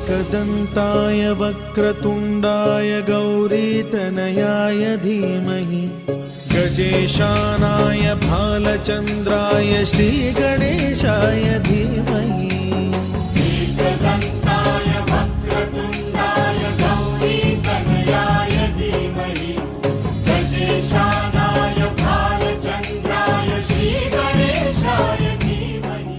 एकदन्ताय वक्रतुण्डाय गौरीतनयाय धीमहि गजेशानाय भालचन्द्राय श्रीगणेशाय धीमहि एकदन्ताय वक्रतुण्डाय गौरीतनयाय धीमहि गजेशानाय भालचन्द्राय श्रीगणेशाय धीमहि।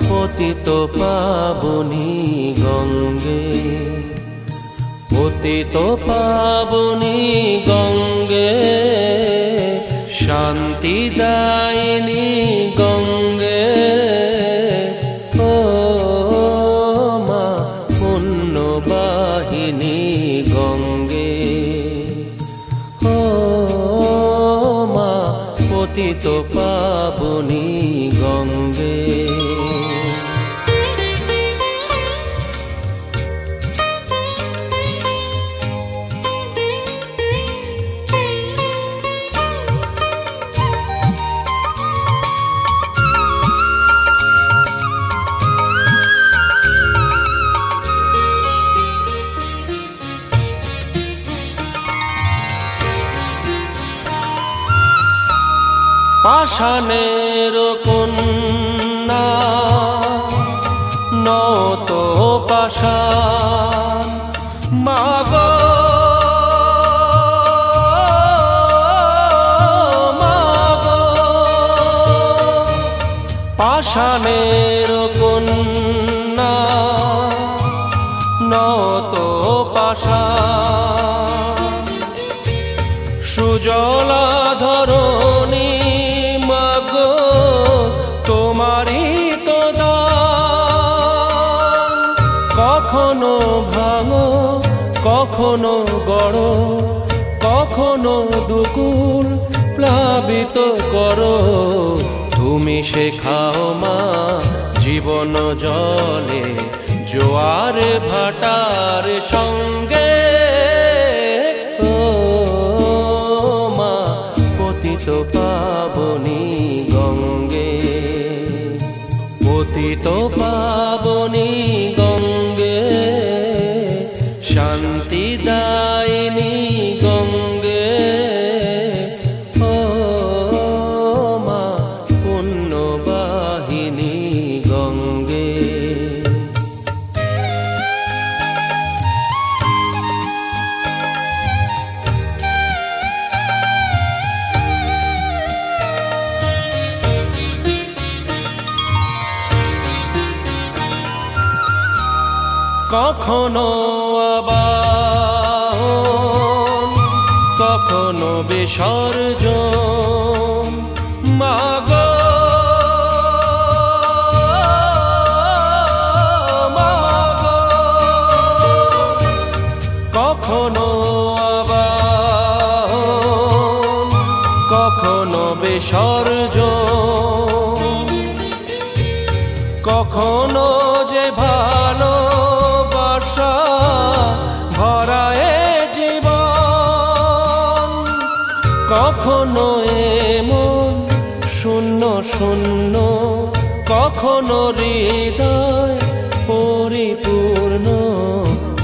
পতিত পাবনী গঙ্গে, পতিত পাবনী গঙ্গে, শান্তিদায়িনী গঙ্গে, ও মা পুণ্যবাহিনী গঙ্গে, ও মা পতিত পাবনী গঙ্গে। পাষাণের কন্যা নত পাষাণ মাগো, মাগো পাষাণের কন্যা নত পাষাণ সুজলা ধরণী তোমারি তো দান, কখনো ভাঙো কখনো গড়ো, কখনো দুকুল প্লাবিত করো, তুমি শেখাও মা জীবন জলে জোয়ার ভাটার সঙ্গে, ও মা পতিত পাবনী গঙ্গে, পতিত পাবনী গঙ্গে, শান্তিদায়িনী গঙ্গে, ও মা পুণ্যবাহিনী গঙ্গে। কখনো আবাহন কখনো বিসর্জন মাগো, মাগো কখনো আবাহন বিসর্জন। কখনো যে ভালোবাসা ভরা এ জীবন, কখনো এমন শূন্য শূন্য, কখনো হৃদয় পরিপূর্ণ।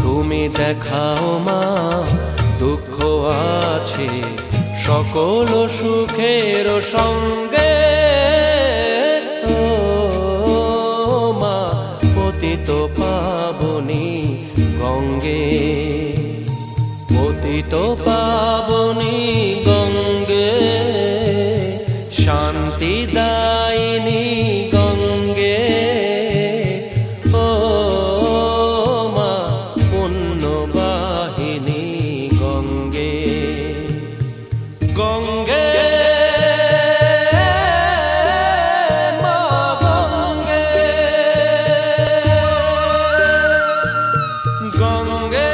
তুমি দেখাও মা দুঃখ আছে সকল সুখের সঙ্গে। ও মা পতিত পাবনী গঙ্গে, পতিত পাবনী গঙ্গে, শান্তি দায়িনী গঙ্গে। ও মা পুণ্যবাহিনী গঙ্গে, গঙ্গে মা গঙ্গে, গঙ্গে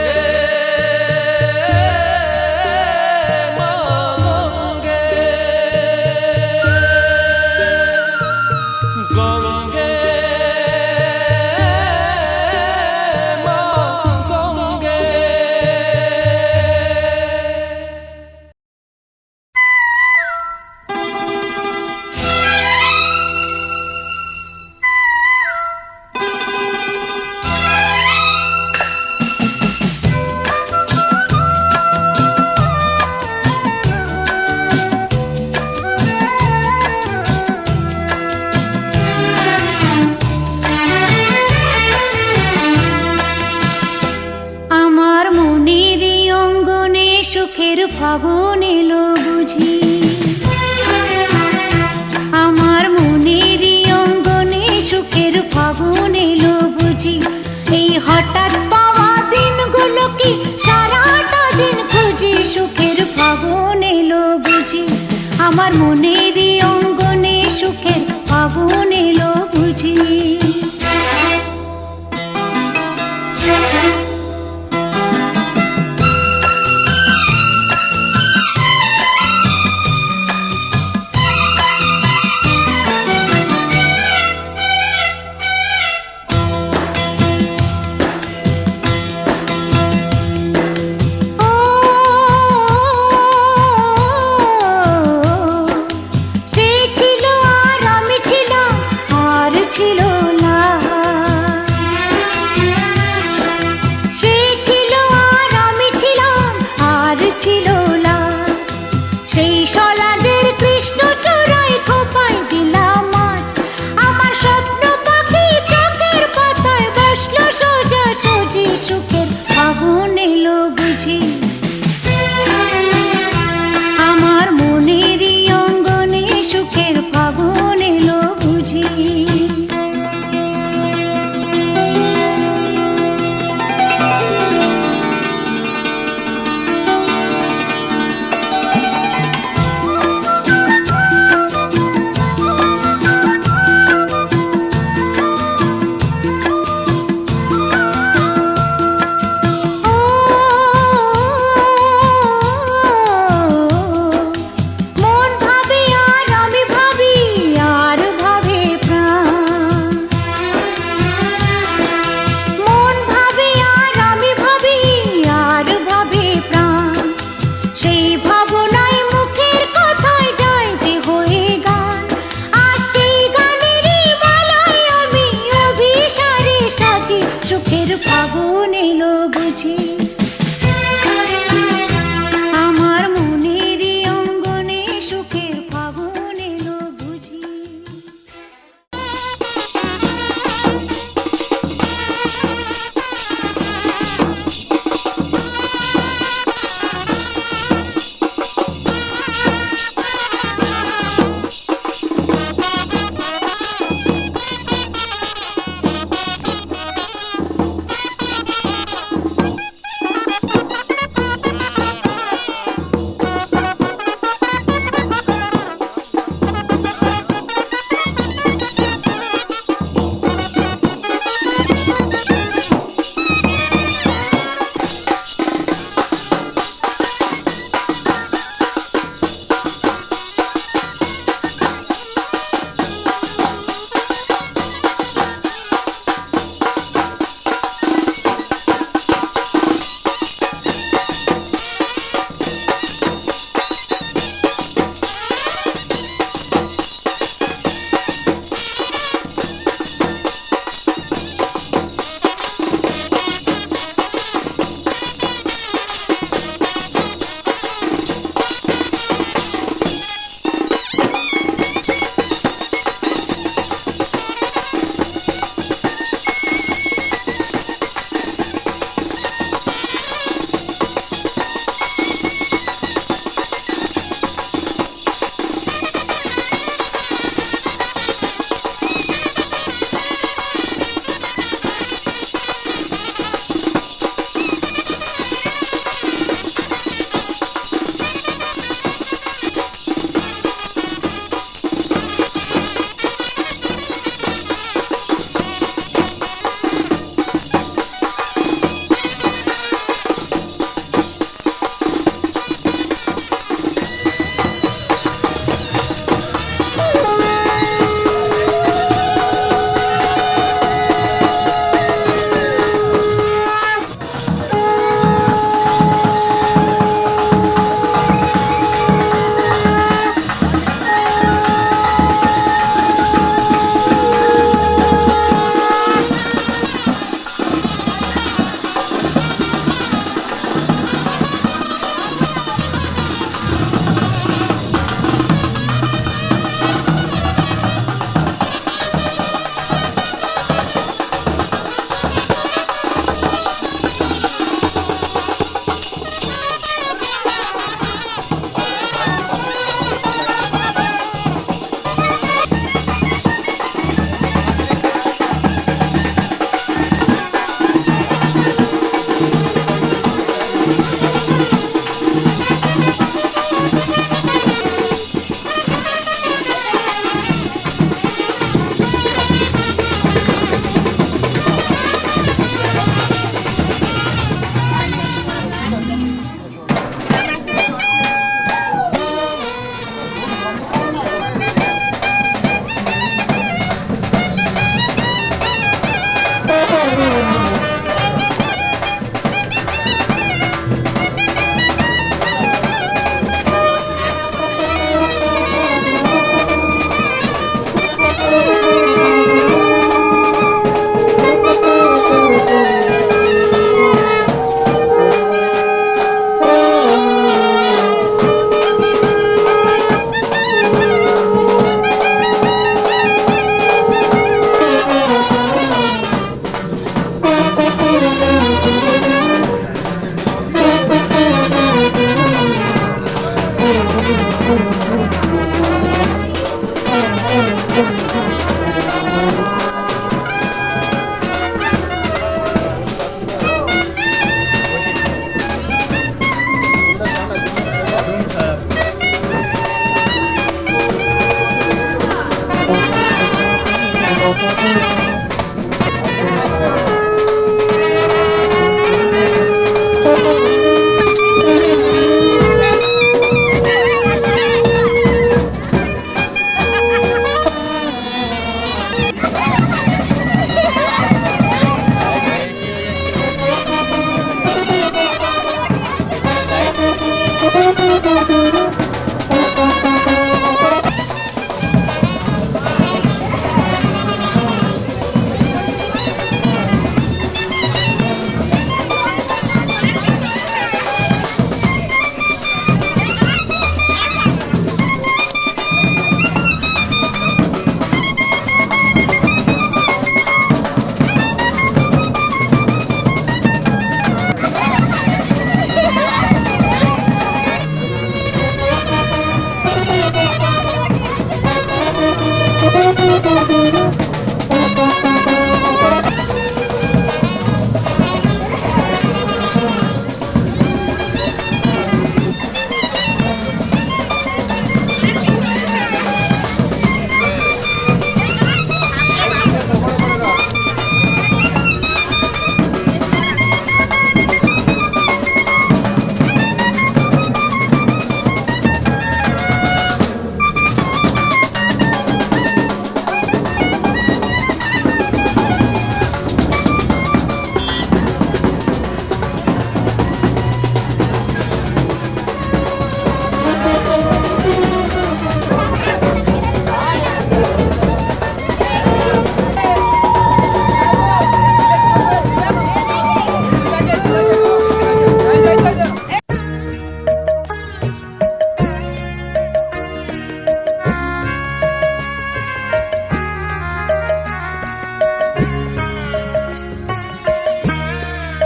মা গঙ্গে, গঙ্গে মা গঙ্গে। আমার মনের অঙ্গনে সুখের ফাগুন এলো বুঝি, আমার মনের অঙ্গনে সুখের ফাগুন এলো বুঝি। এই হঠাৎ পাওয়া দিনগুলো কি সারাটা দিন খুঁজি, সুখের ফাগুন এলো বুঝি। আমার মনের অঙ্গনে সুখের ফাগুন এলো বুঝি।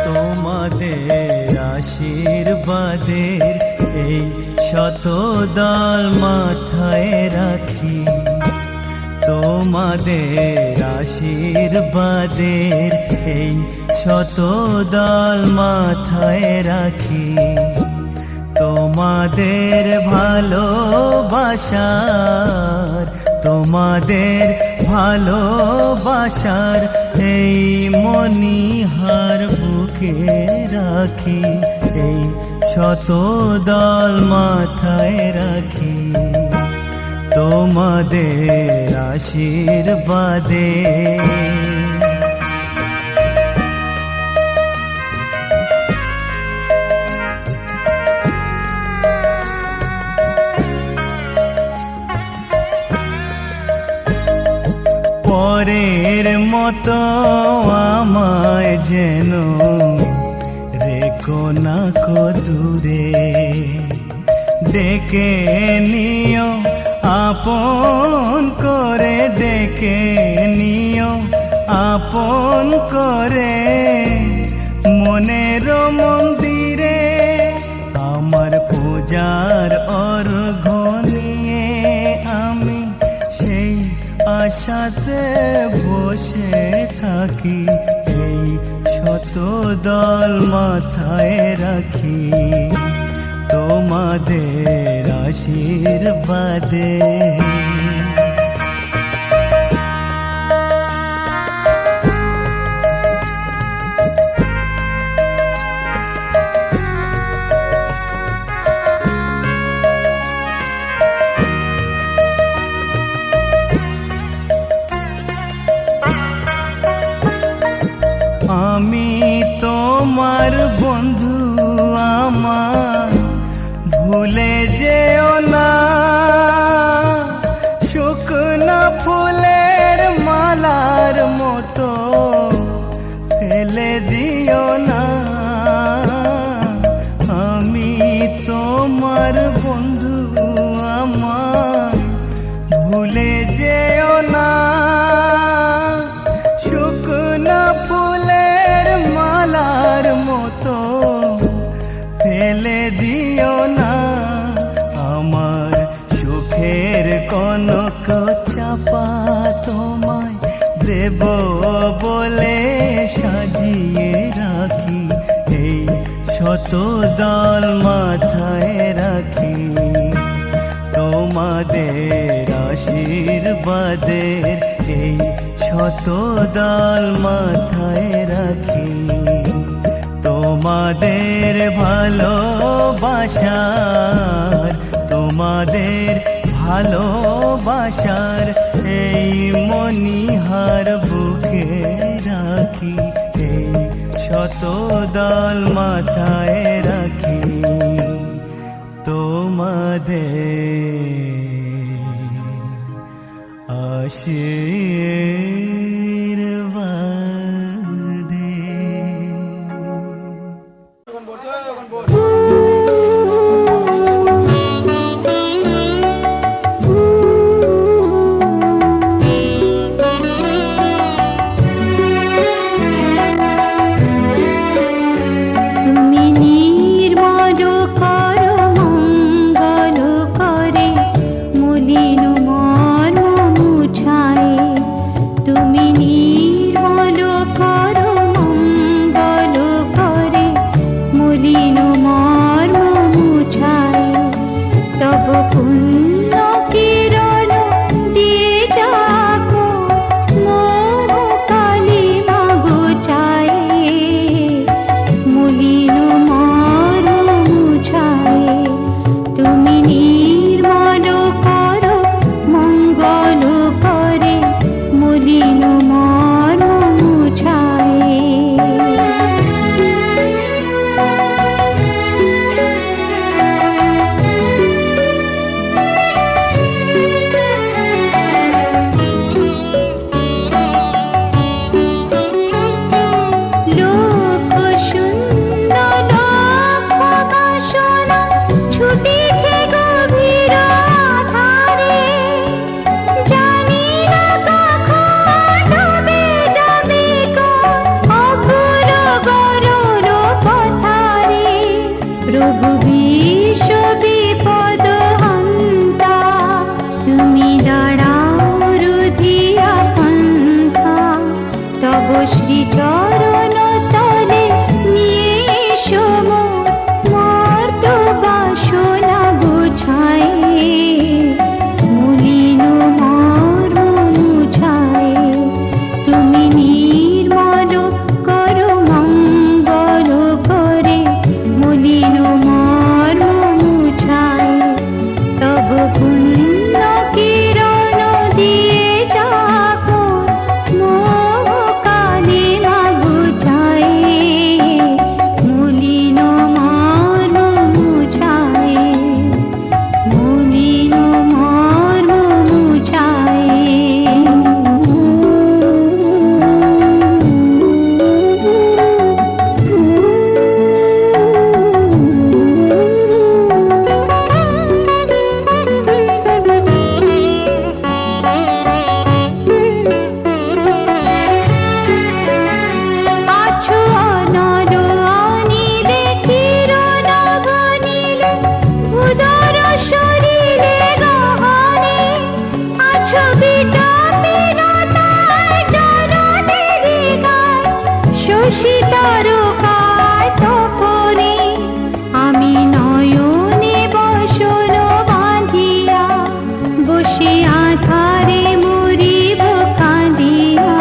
তোমাদের আশীর্বাদের এই শত দল মাথায় রাখি, তোমাদের আশীর্বাদের এই শত দল মাথায় রাখি, তোমাদের ভালোবাসার, তোমাদের ভালোবাসার এই মণিহার বুকে রাখি, এই শত দল মাথায় রাখি, তোমাদের আশীর্বাদে। পরের মতো আমায় যেন রেখো না কো দূরে, ডেকে নিও আপন করে, ডেকে নিও আপন করে, মনের মন্দিরে আমার পূজার অর্ঘ্য নিয়ে আমি সেই আশাতে বসে থাকি, এই শত দল মাথায় রাখি, তোমাদের আশীর্বাদে। আমি তোমার বন্ধু, আমার ভুলে যেও না, শুকনো ফুলের মালার মতো ফেলে দিও না। আমি তোমার বন্ধু, আমার ভুলে যেও না, শুকনো ফুলের মালার মতো ফেলে দিও না। আমার চোখের কনক চাপা তোমায় দেব বলে সাজিয়ে রাখি, এই শত দল মাথায় রাখি। তোমাদের আশীর্বাদের এই শত দল মাথায় রাখি। তোমাদের ভালোবাসার, তোমাদের ভালোবাসার এই মণিহার বুকে রাখি, এই শত দল মাথায় রাখি। তোমাদের আশীর্বাদে। তুমি নির্মল কর মঙ্গল করে মলিন মন মুছায়ে। তুমি নির্মল কর মঙ্গল করে মলিন মন মুছায়ে। তব পুণ্য কিরণ দিয়ে যাকো মোহ কালিমা ঘুচায়ে। মলিন মন মুছায়ে। তুমি নির্মল কর মঙ্গল করে মলিন মন মুছায়ে। লোক শূন্য লক্ষ বাসনা ছুটিছে গভীর আধারে। জানি না কখন ডুবে যাবে কোন অঘোর গরল পথারে। প্রভু বিশ্ব বিপদ হন্তা, তুমি দাঁড়াও রুধিয়া পন্থা। তব শ্রীচরণ তলে নিয়ে এসো মোর মর্ত বাসনা গুছায়ে। মলিন মর্ম মুছায়ে। তুমি নির্মল কর মঙ্গল করে মলিন মর্ম মুছায়ে। তব পুণ্য কিরণ দিয়ে যাকো মোহ কালিমা ঘুচায়ে। মলিন মর্ম মুছায়ে। মলিন মর্ম মুছায়ে। আছো অনল অনিলে চির নবনীলে উদর শরীরে গহনে। আছো বিটপিলতায় চরণেরি গায় শশী তারকায় তপনে। আমি নয়নে বসন বাঁধিয়া বসে আধারে মরিব কাঁদিয়া।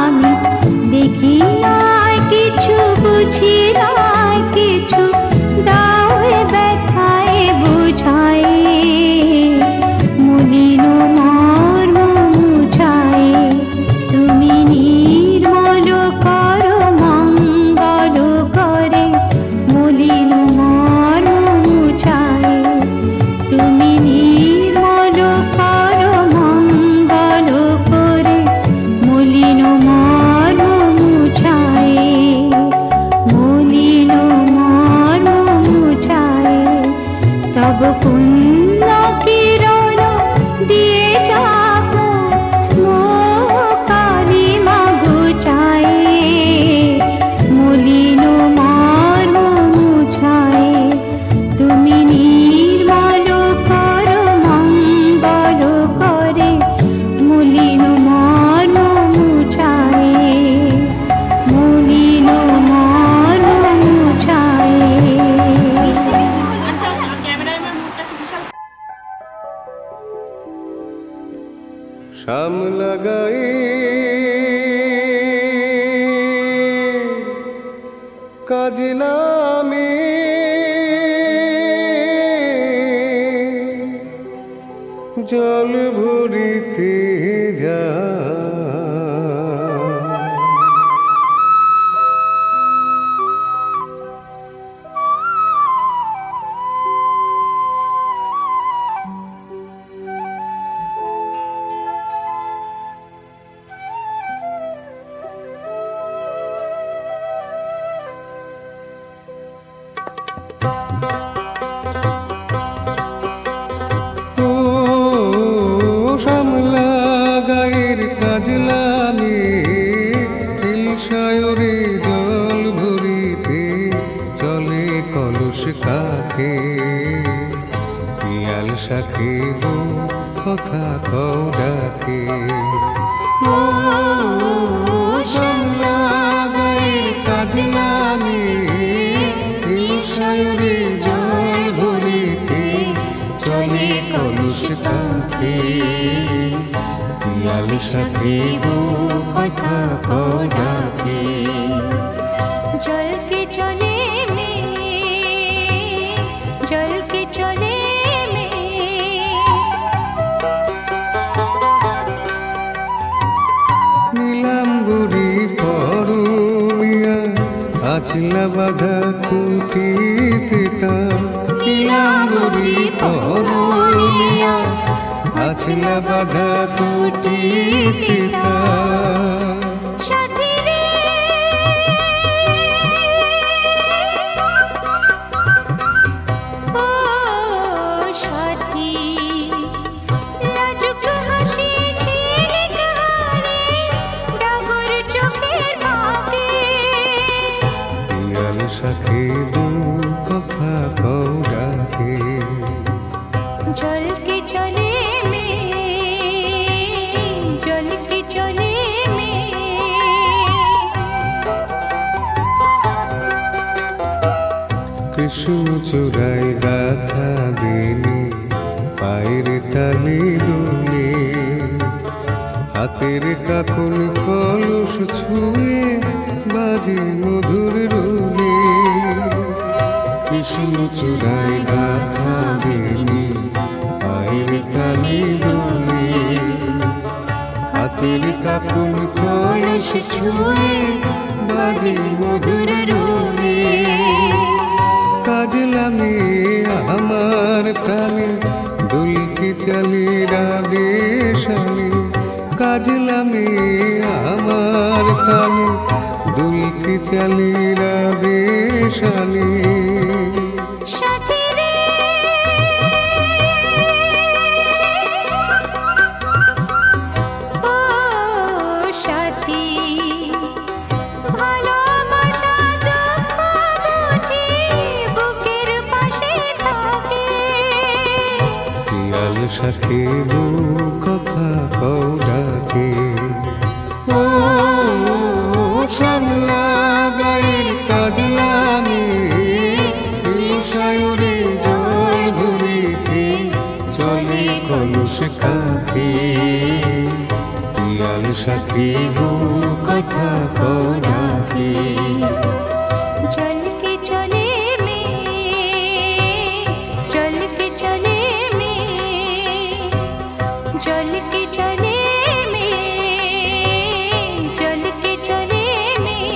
আমি দেখি নাই কিছু, বুঝি নাই কিছু, দাও হে ব্যথায় বুঝায়ে। মলিন মর্ম মুছায়ে। তুমি নির্মল কর মঙ্গল করে মলিন মর্ম মুছায়ে। তুমি নির্মল কর মঙ্গল করে মলিন মর্ম মুছায়ে। মলিন মর্ম মুছায়ে। তব পুণ্য কিরণ দিয়ে যাকো মোহ কালিমা ঘুচায়ে। মলিন মর্ম মুছায়ে। তুমি নির্মল কর মঙ্গল শ্যামলা গায়ে কাজে নামে জল ভরিতে যা পিয়াল শাখে কথা কও ডাকে ও শ্যামলা গায়ের কাজ নামে সায়রে জল ভরিতে চলে কলস কাঁখে পিয়াল শাখে কথা কও ডাকে জল के चले নীলাম্বরী পরমিয়া আচলা বাধা কুটিতে তা নীলাম্বরী পরমিয়া আচলা বাধা কুটিতে তা সাথে কথা কও ডাকে जल के चले में जल के चले में কৃষ্ণ চূড়ায় গাথা দিনে পায়ের তালে দুলে হাতের কাকন কলস ছুঁয়ে বাজে মধুর রুলে কৃষ্ণ চূড়ায় গাথা দিনে পায়ের তালে দুলে হাতের কাকন কলস ছুঁয়ে বাজে মধুর রুলে কাজলামে আমার প্রাণে দুলকি চালি রাধে শালে কাজলামে আমার প্রাণে দুলকি চালি রাধে শালে সাথে কথা কও ডাকে ও শ্যামলা গায়ের কাজ নামে সায়রে জল ভরিতে চলে কলস কাঁখে পিয়াল সাথে কথা কও ডাকে जल के चले में जल के चले जल के चले में जल के चले में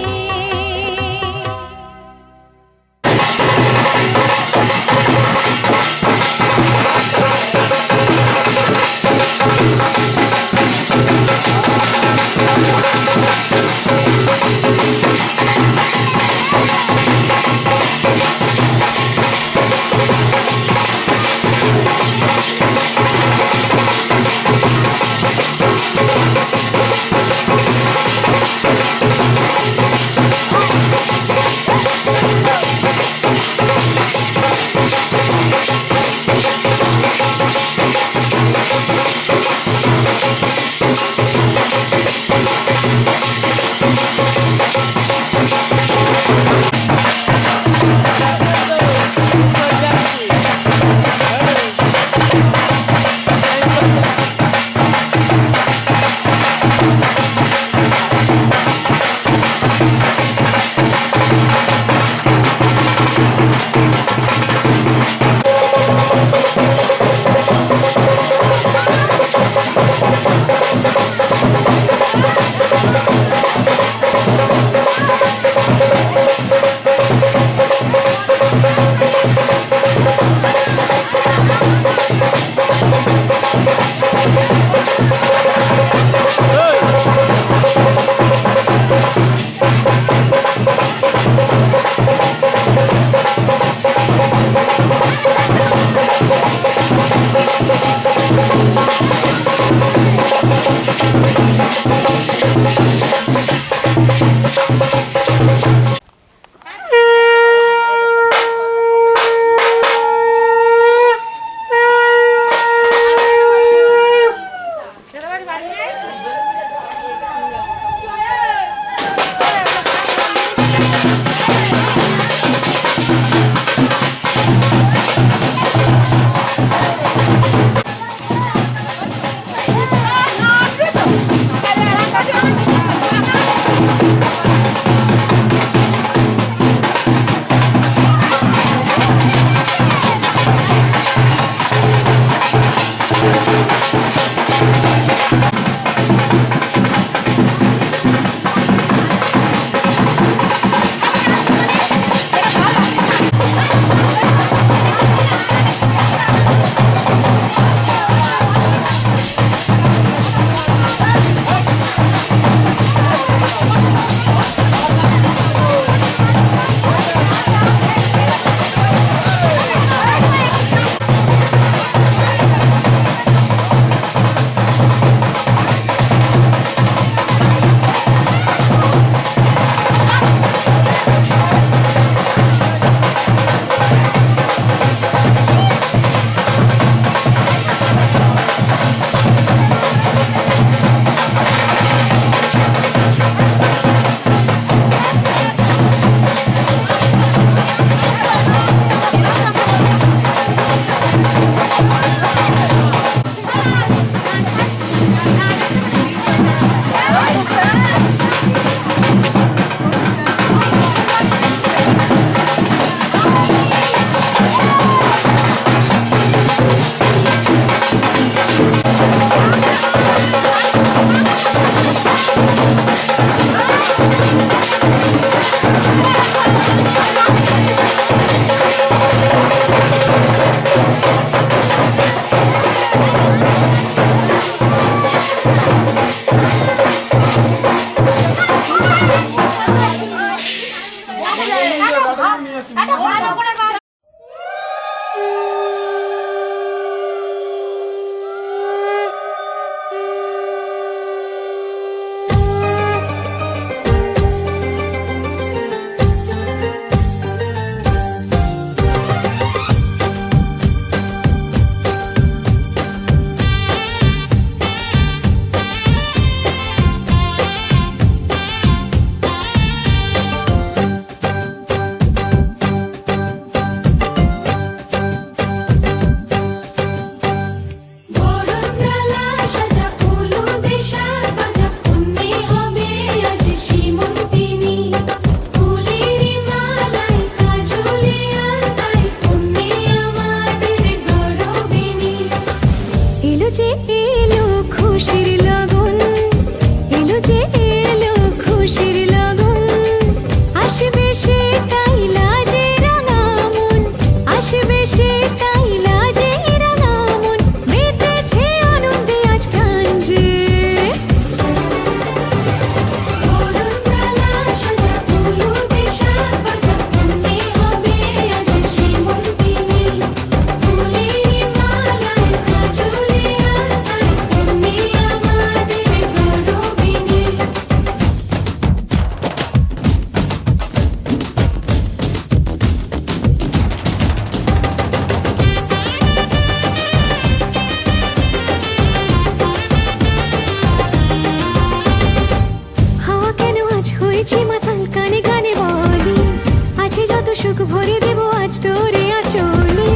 সুখ ভরে দেব আজ তোরে আঁচলে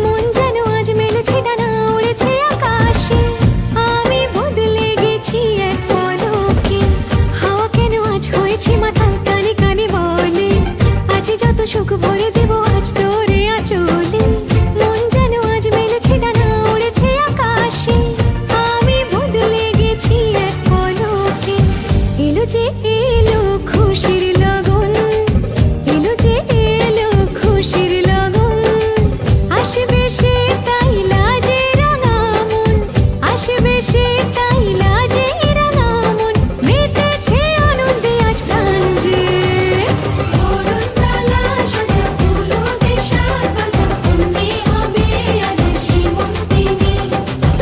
মন যেন আজ মেলেছে ডানা উড়েছে আকাশে আমি বদলে গেছি এক পলকে হাওয়া কেন আজ হয়েছে মাতাল কানে কানে বলে আজ যত সুখ ভরে দেব আজ তোরে আঁচলে মন যেন আজ মেলেছে ডানা উড়েছে আকাশে আমি বদলে গেছি এক পলকে এলো যে এলো খুশির লগন এলো যে এলো খুশির লগন আসবে সে তাই লাজে রাঙা মন আসবে সে তাই লাজে রাঙা মন মেতেছে আনন্দে আজ প্রাণ যে বরণডালা সাজা ফুলো দেশার বাজা পূর্ণে হবে আজ সীমন্তিনী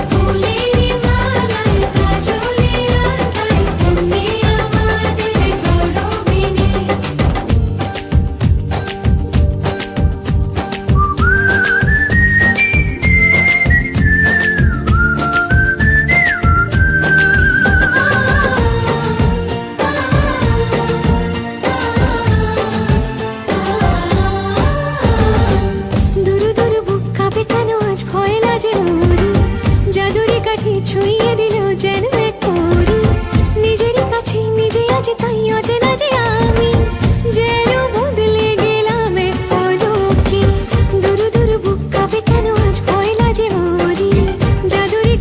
ফুলেরই মালায় কাজলে আর তাই পূর্ণে আমাদের গৌরবিনী দুরু দুরু বুক কাঁপে কেন আজ ভয় লাজে মরি জাদুরি কাঠি ছুঁয়ে দিল যেন এক পরি নিজেরই কাছে নিজে আজ তাই অচেনা যে আমি যেন বদলে গেলাম এক পলকে দুরু দুরু বুক কাঁপে কেন আজ ভয় লাজে মরি জাদুরি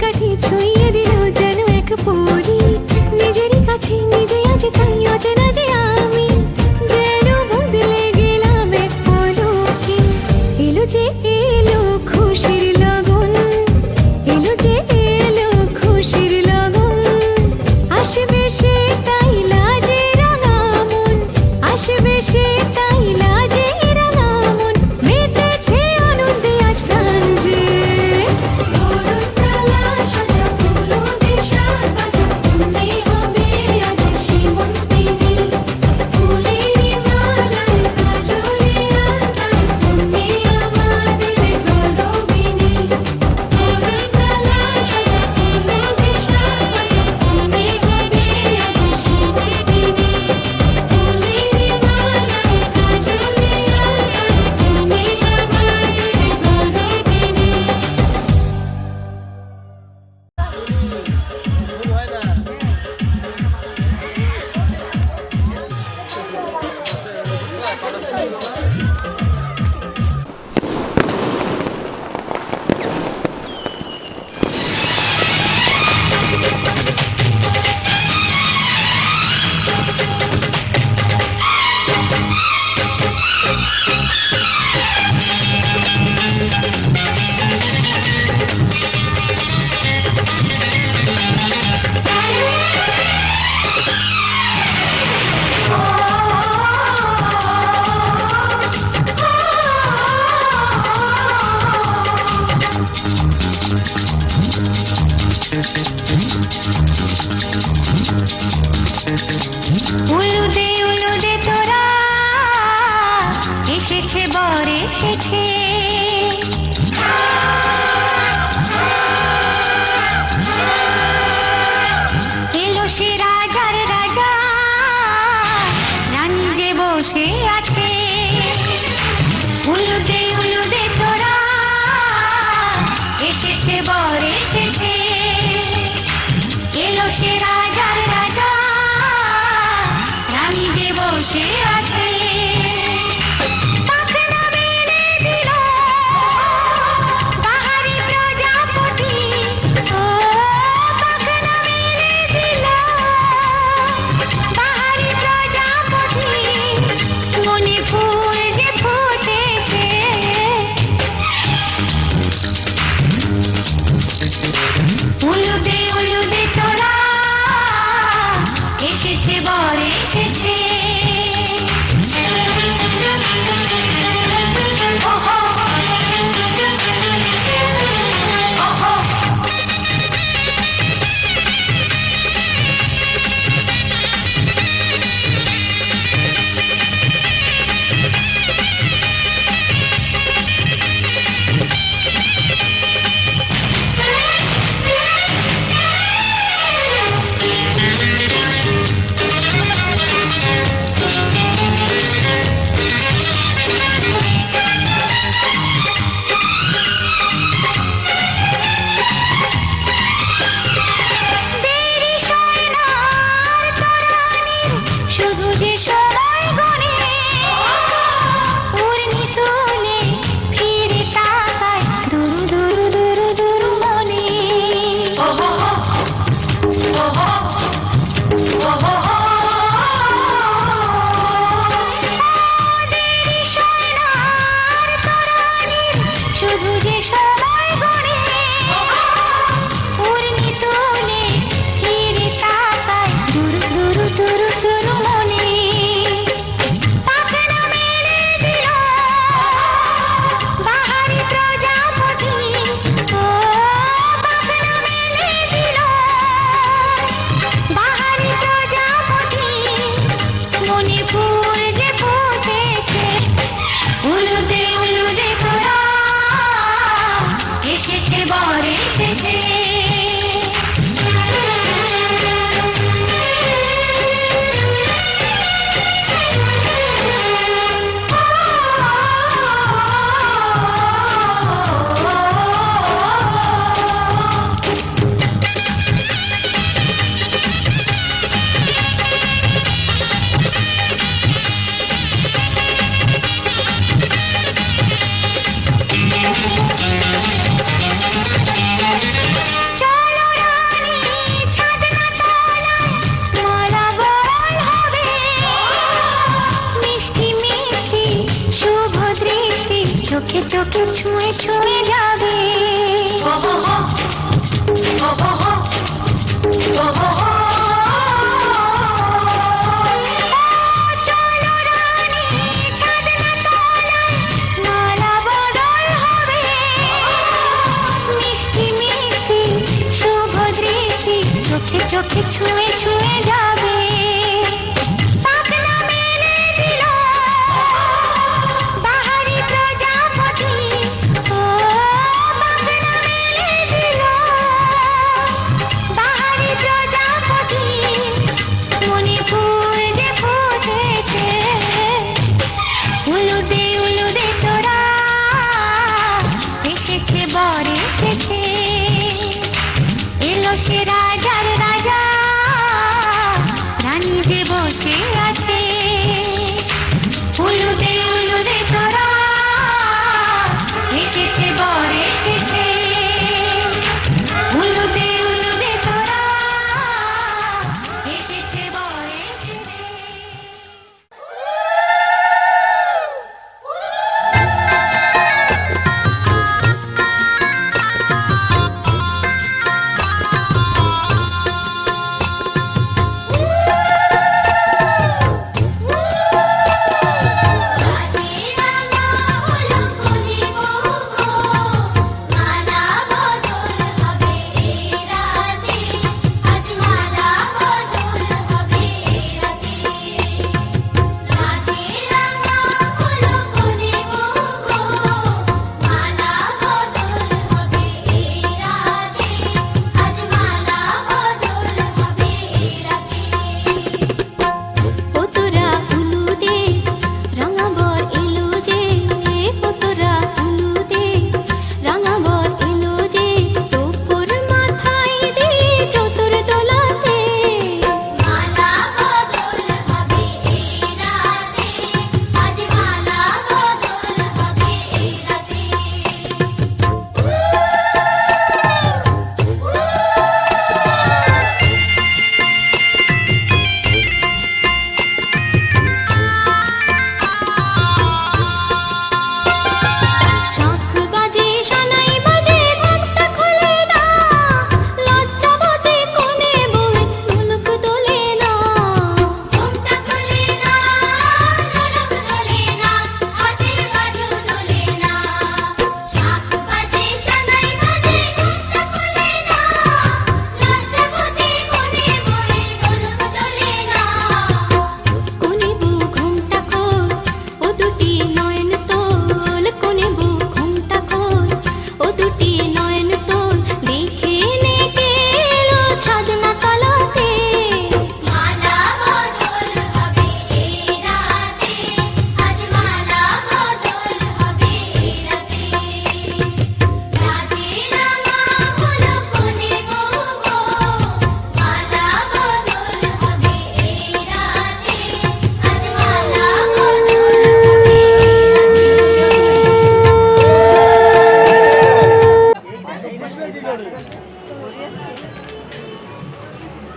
এসেছে বর এসেছে, এলো সে রাজার রাজা, রানী যে বসে আছে। পাখনা মেলে দিল বাহারি প্রজাপতি, ও পাখনা মেলে দিল বাহারি প্রজাপতি, মনে ফুল যে ফুটেছে। উলুদে উলুদে তোরা, এসেছে বর এসেছে। ওহো, ওহো। দেরি সয় না আর তরানির, শুধু যে সময় গুনে, উর্মি তুলে ফিরে তাকায় দুরু দুরু দুরু দুরু মনে। ওহো, ওহো, ওহো। দেরি সয় না আর তরানির, শুধু যে সময় গুনে, উর্মি তুলে ফিরে তাকায় দুরু দুরু দুরু দুরু মনে। পাখনা মেলে দিল বাহারি প্রজাপতি, ও পাখনা মেলে দিল বাহারি প্রজাপতি, মনে ফুল যে ফুটেছে। উলুদে উলুদে তোরা, এসেছে বর এসেছে। চলো রানী ছাদনা তলায়, মালা বরণ হবে, মিষ্টি মিষ্টি শুভ দৃষ্টি চোখে চোখে ছুঁয়ে ছুঁয়ে যাবে। ওহো, ওহো, ওহো। চলো রানী ছাদনা তলায়, মালা বদল হবে, মিষ্টি মিষ্টি শুভ দৃষ্টি চোখে চোখে ছুঁয়ে ছুঁয়ে যাবে। পাখনা মেলে দিল বাহারি প্রজাপতি, ও পাখনা মেলে দিল বাহারি প্রজাপতি, মনে ফুল যে ফুটেছে। উলুদে উলুদে তোরা, এসেছে বর এসেছে, এলো সে রাজার রাজা, রানী যে বসে আছে। উলুদে উলুদে তোরা, এসেছে বর এসেছে। উলুদে উলুদে তোরা, এসেছে বর এসেছে।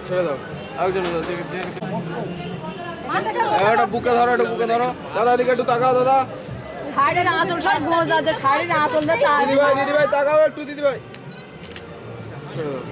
ছেড়ে দাও একজন এটা বুকে ধরো, এটা বুকে ধরো। দাদা এদিকে একটু তাকাও দাদা। শাড়ির আঁচল সব বোঝা যায়, শাড়ির আঁচল দিয়ে চা দিদি ভাই তাকাও একটু, দিদি ভাই ছেড়ে দাও।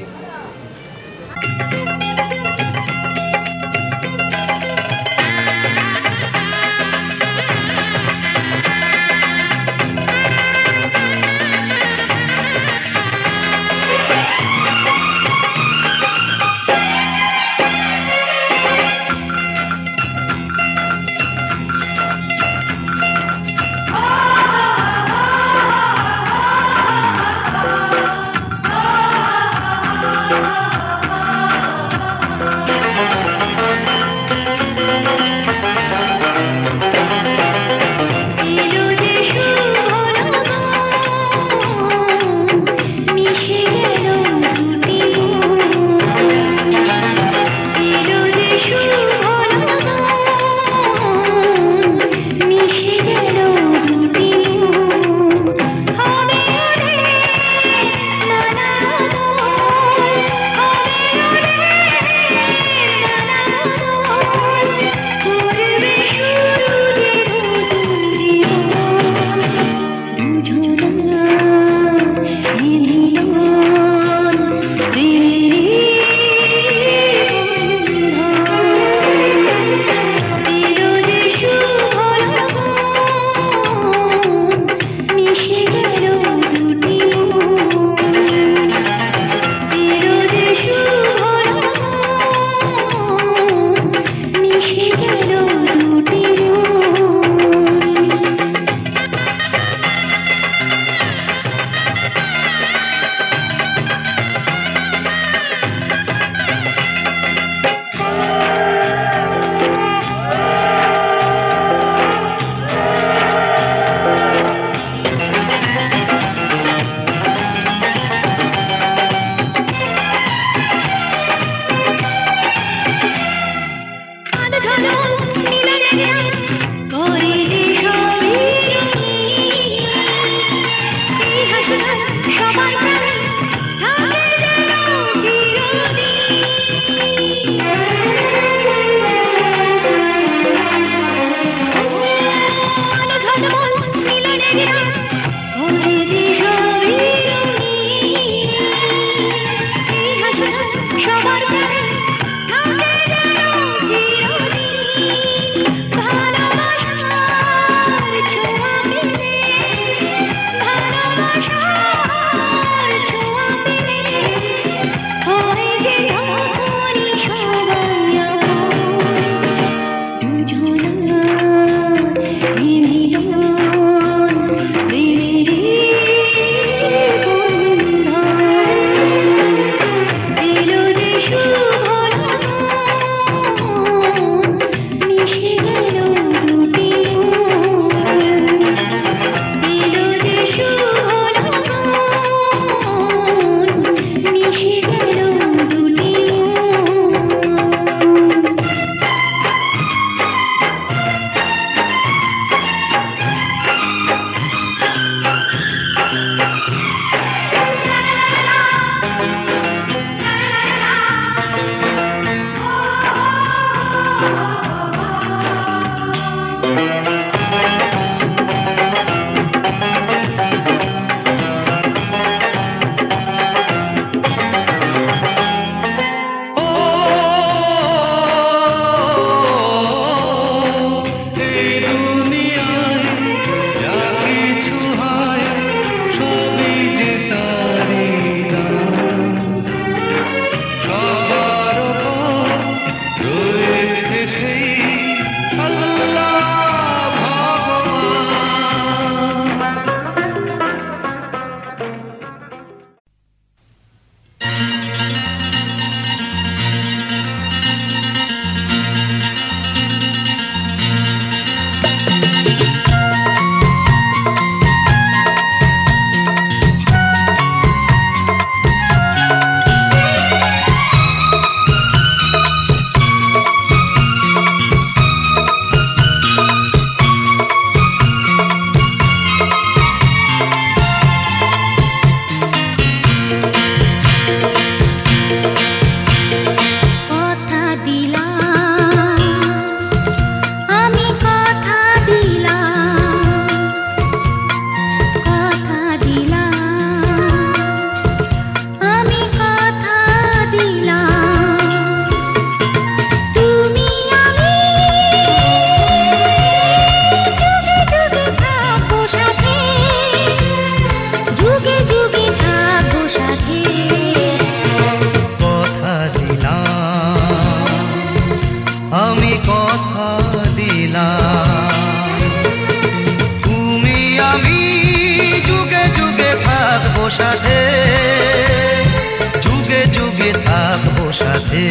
যুগে থাকবো সাথে,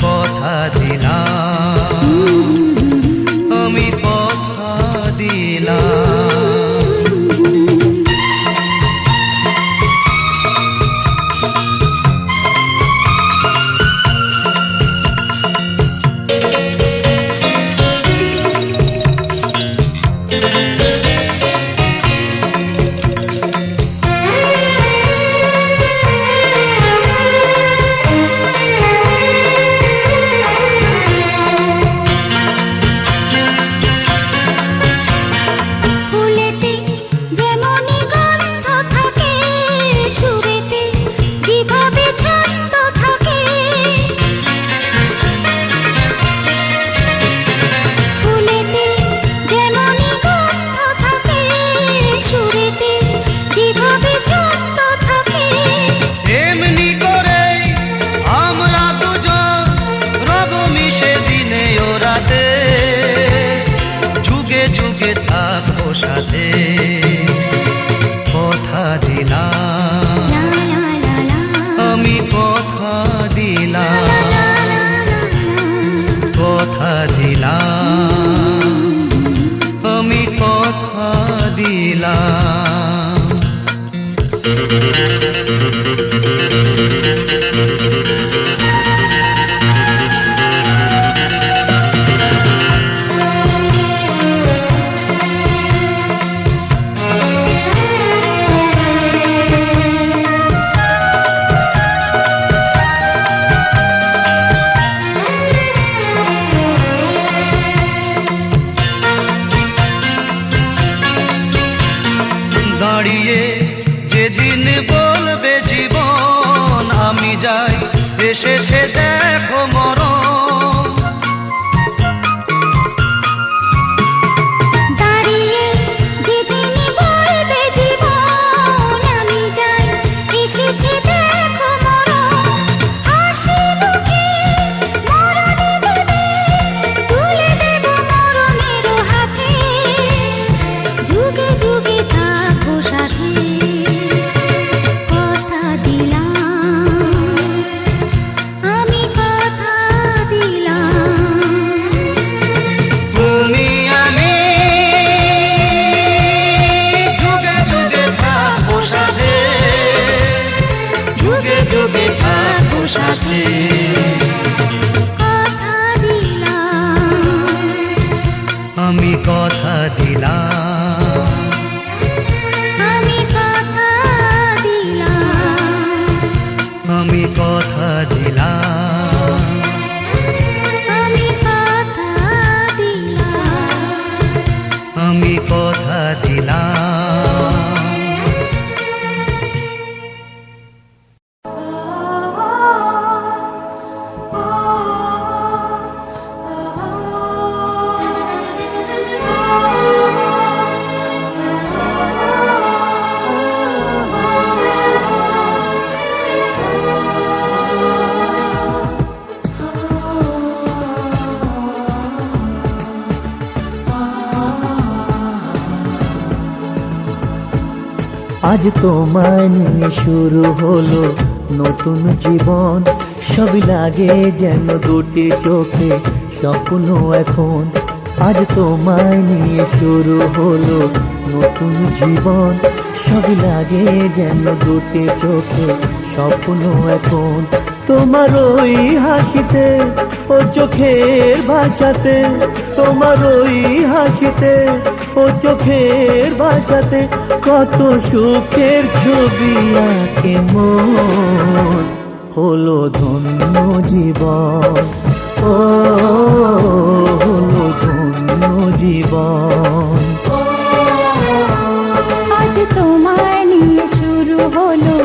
কথা দিলাম, আমি কথা দিলাম। ফুলেতে যেমনই গন্ধ থাকে, সুরেতে যেভাবে ছন্দ থাকে। ফুলেতে যেমনই গন্ধ থাকে, সুরেতে যেভাবে ছন্দ থাকে। এমনি করে আমরা দুজন রব মিশে দিনে ও রাতে, যুগে যুগে থাকবো সাথে, কথা দিলাম, আমি কথা দিলাম, কথা দিলাম, আমি কথা দিলাম। দাঁড়িয়ে যেদিন বলবে জীবন আমি যাই, এসেছে দেখো মরণ। দাঁড়িয়ে যেদিনই বলবে জীবন আমি যাই, এসেছে দেখো মরণ। হাসি মুখে মরণে দেবে, তুলে দেব মরণেরও হাতে। যুগে যুগে থাকবো সাথে, কথা দিলাম, আমি কথা দিলাম। তুমি আমি যুগে যুগে থাকবো সাথে, যুগে যুগে থাকবো সাথে, কথা দিলাম, আমি কথা দিলাম, আমি কথা দিলাম, আমি কথা দিলাম, আমি কথা দিলাম। আমি কথা দিলাম। আজ তোমায় নিয়ে শুরু হলো নতুন জীবন, সবই লাগে যেন দুটি চোখে স্বপ্ন এখন। আজ তোমায় নিয়ে শুরু হলো নতুন জীবন, সবই লাগে যেন দুটি চোখে স্বপ্ন এখন। তোমার ওই হাসিতে ও চোখের ভাষাতে, তোমার ওই হাসিতে ও চোখের ভাষাতে কত সুখের ছবি আঁকে মন। হলো ধন্য জীবন, ও হলো ধন্য জীবন। আজ তোমায় নিয়ে শুরু হলো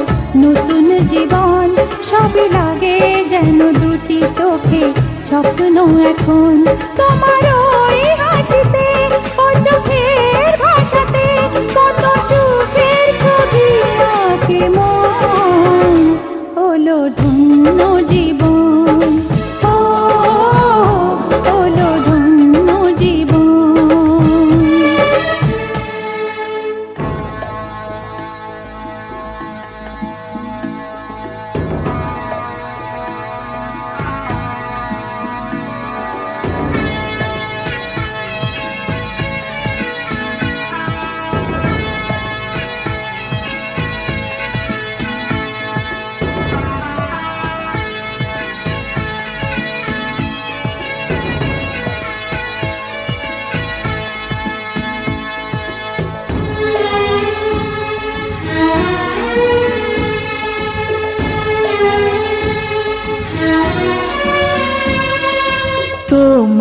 নতুন জীবন, সবই লাগে যেন দুটি চোখে স্বপ্ন এখন। তোমার ওই হাসিতে ও চোখের ভাষাতে কত সুখের ছবি আঁকে মন। হলো ধন্য জীবন, ও হলো ধন্য জীবন।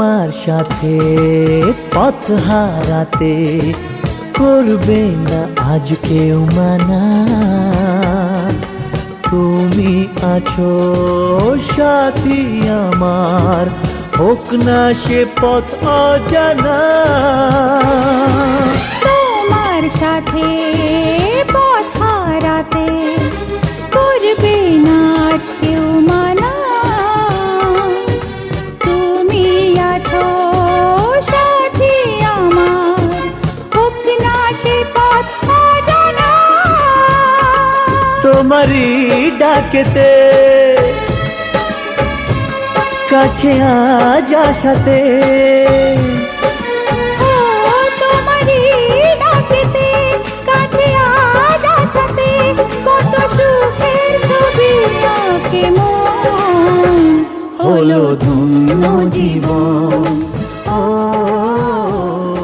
তোমার সাথে পথ হারাতে করবে না আজ কেউ মানা। তুমি আছো সাথী আমার, হোক না সে পথ অজানা। তোমার সাথে পথ হারাতে করবে না আজ কেউ মানা। তুমি আছো সাথী আমার, হোক না সে পথ অজানা। তোমারই ডাকেতে কাছে আজ আসাতে, ও তোমারই ডাকেতে কাছে আজ আসাতে, কত সুখের ছবি আঁকে মন হলো ধন্য জীবন। ও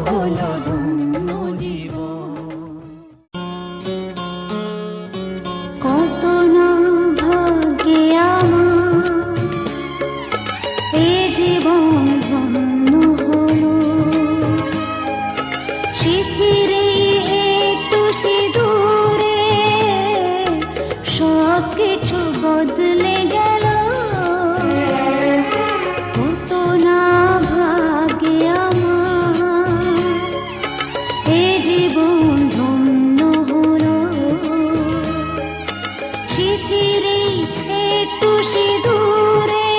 হলো ধন্য জীবন। কত না ভাগ্যে আমার এ জীবন ধন্য হলো। শিথিরে একটু সিঁদুরে সব কিছু বদলে গেল। কত না ভাগ্যে আমার এ জীবন ধন্য হলো। শিথিরে একটু সিঁদুরে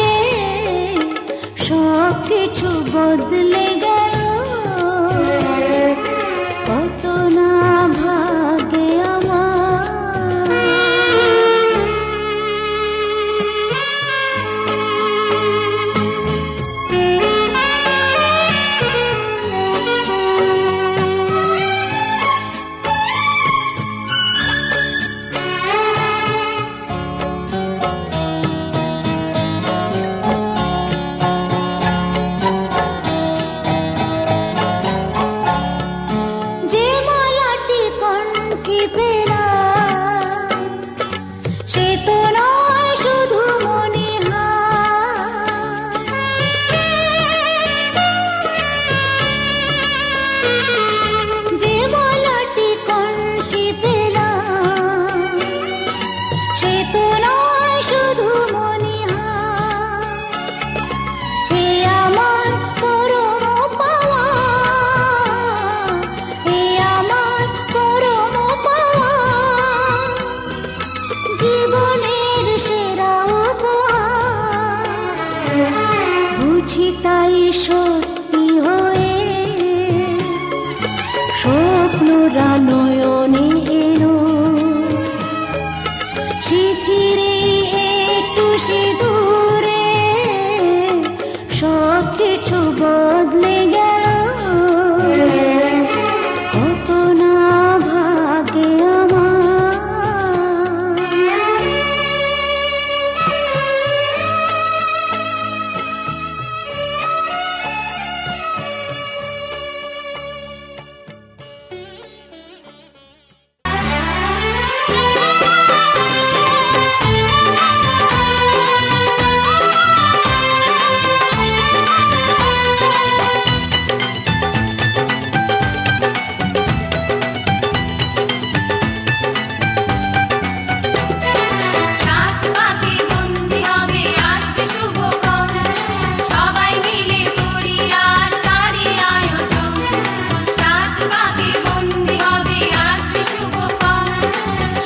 সব কিছু বদলে গেল। কত না ভাগ্যে যে মালাটি কণ্ঠে পেলাম সে তো নয় শুধু মনিহার। যে মালাটি কণ্ঠে পেলাম সে তো নয় শুধু মনিহার। হে আমার পরম পাওয়া, হে আমার পরম পাওয়া, জীবনের সেরা উপহার। বুঝি তাই সত্যি হয়ে স্বপ্নরা নয়নে এলো। শিথিরে একটু সিঁদুরে সব কিছু বদলে গেল। কত না ভাগ্যে আমার। সাত পাকে বন্দি হবে আসবে শুভক্ষণ, সবাই মিলে করি আর তারই আয়োজন। সাত পাকে বন্দি হবে আসবে শুভক্ষণ,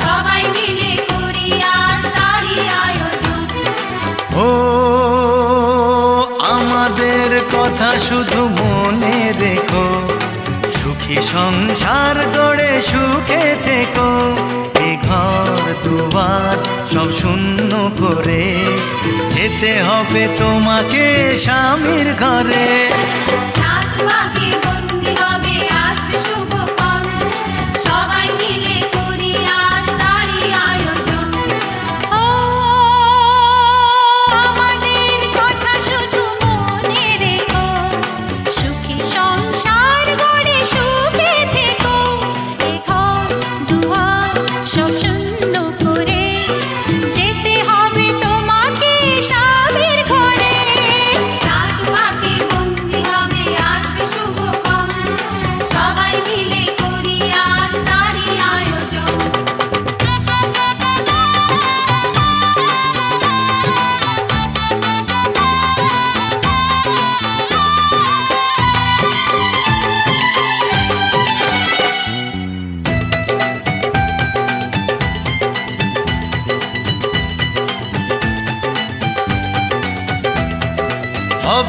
সবাই মিলে করি আর তারই আয়োজন। ও আমাদের কথা শুধু মনে রেখো, সুখী সংসার গড়ে সুখে থেকো। এ ঘর দুয়ার সব শূন্য করে যেতে হবে তোমাকে স্বামীর ঘরে। সাত পাকে বন্দি হবে আসবে শুভক্ষণ, সবাই মিলে করি আর তারই আয়োজন। ও আমাদের কথা শুধু মনে রেখো, সুখী সংসার গড়ে সুখে থেকো। এ ঘর দুয়ার সব শূন্য করে যেতে হবে তোমাকে স্বামীর ঘরে। সাত পাকে বন্দি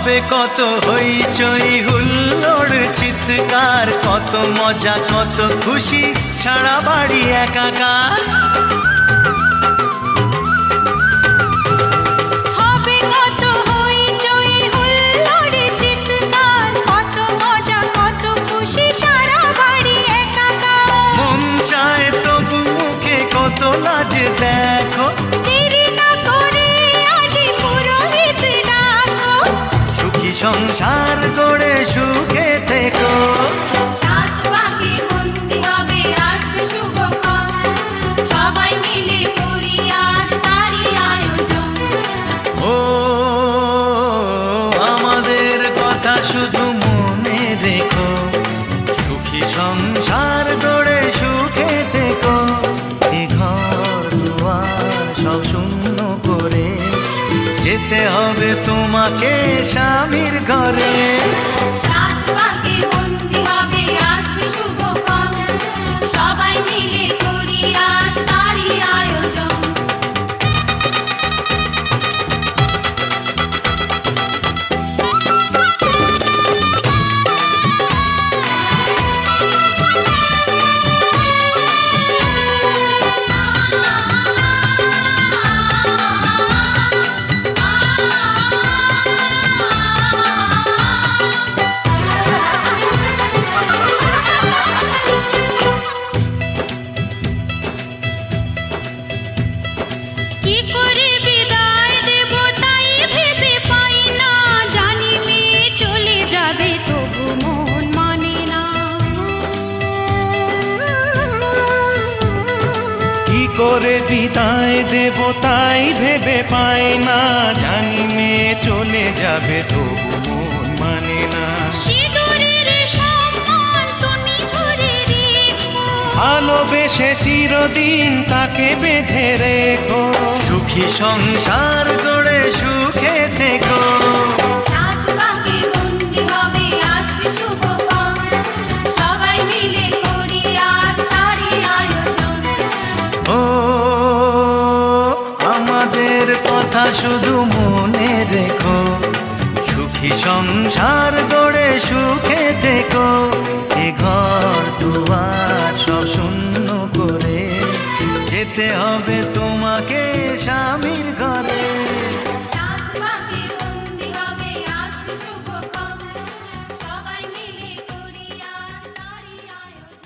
হবে কত হইচই হুল্লোড় চিৎকার, কত মজা কত খুশি, সারা বাড়ি একাকার। হবে কত হইচই হুল্লোড় চিৎকার, কত মজা কত খুশি, সারা বাড়ি একাকার। মন চায় তবু মুখে কত লাজ দেখো, দেরি না করে আজই পুরোহিত ডাকো। সুখী সংসার গড়ে সুখে থেকো। সাত পাকে বন্দি হবে আসবে শুভক্ষণ, সবাই মিলে করি আজ তারই আয়োজন। ও আমাদের কথা শুধু মনে রেখো, সুখী সংসার গড়ে সুখে থেকো। এ ঘর দুয়ার সব শূন্য করে যেতে হবে তোমাকে স্বামীর ঘরে। সাত পাকে বন্দি হবে আসবে শুভক্ষণ, সবাই মিলে করি আজ তারই আয়োজন। কি করে বিদায় দেব তাই ভেবে পাই না, জানি মেয়ে চলে যাবে তবু মন মানে না। কি করে বিদায় দেব তাই ভেবে পাই না, জানি মেয়ে চলে যাবে তবু মন মানে না। সিঁদুরের সম্মান তুমি ধরে রেখো, ভালোবেসে চিরদিন তাকে বেঁধে রেখো, সুখী সংসার গড়ে সুখে থেকো। সাত পাকে বন্দি হবে আসবে শুভক্ষণ, সবাই মিলে করি আজ তারই আয়োজন। ও আমাদের কথা শুধু মনে রেখো, সুখী সংসার গড়ে সুখে থেকো। এ ঘর দুয়ার সব শূন্য করে যেতে হবে তোমাকে স্বামীর ঘরে। সাত পাকে বন্দি হবে আসবে শুভক্ষণ, সবাই মিলে করি আজ তারই আয়োজন।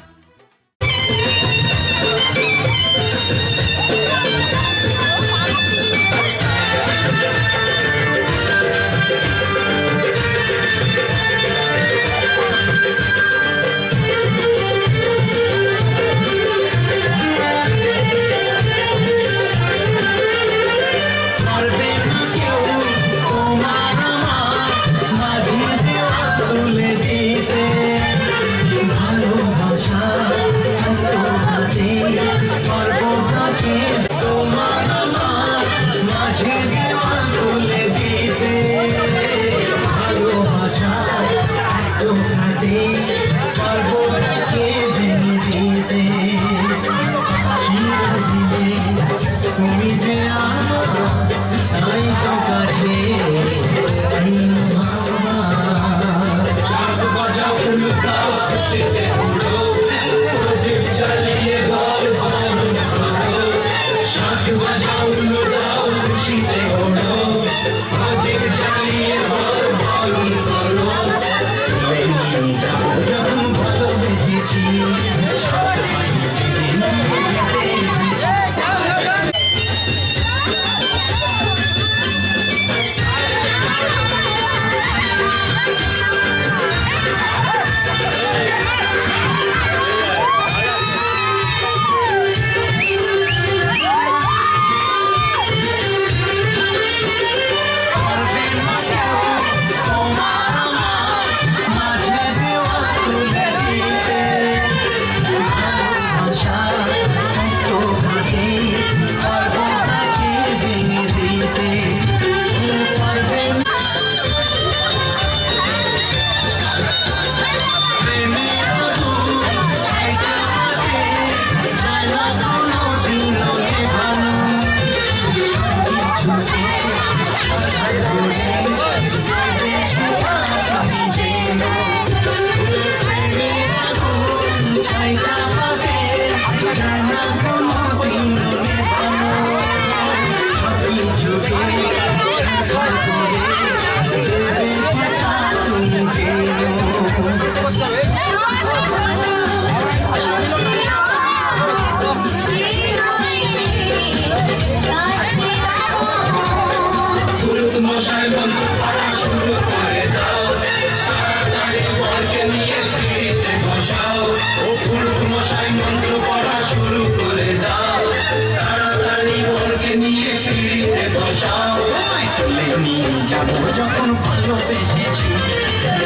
যখন ভালোবেসেছি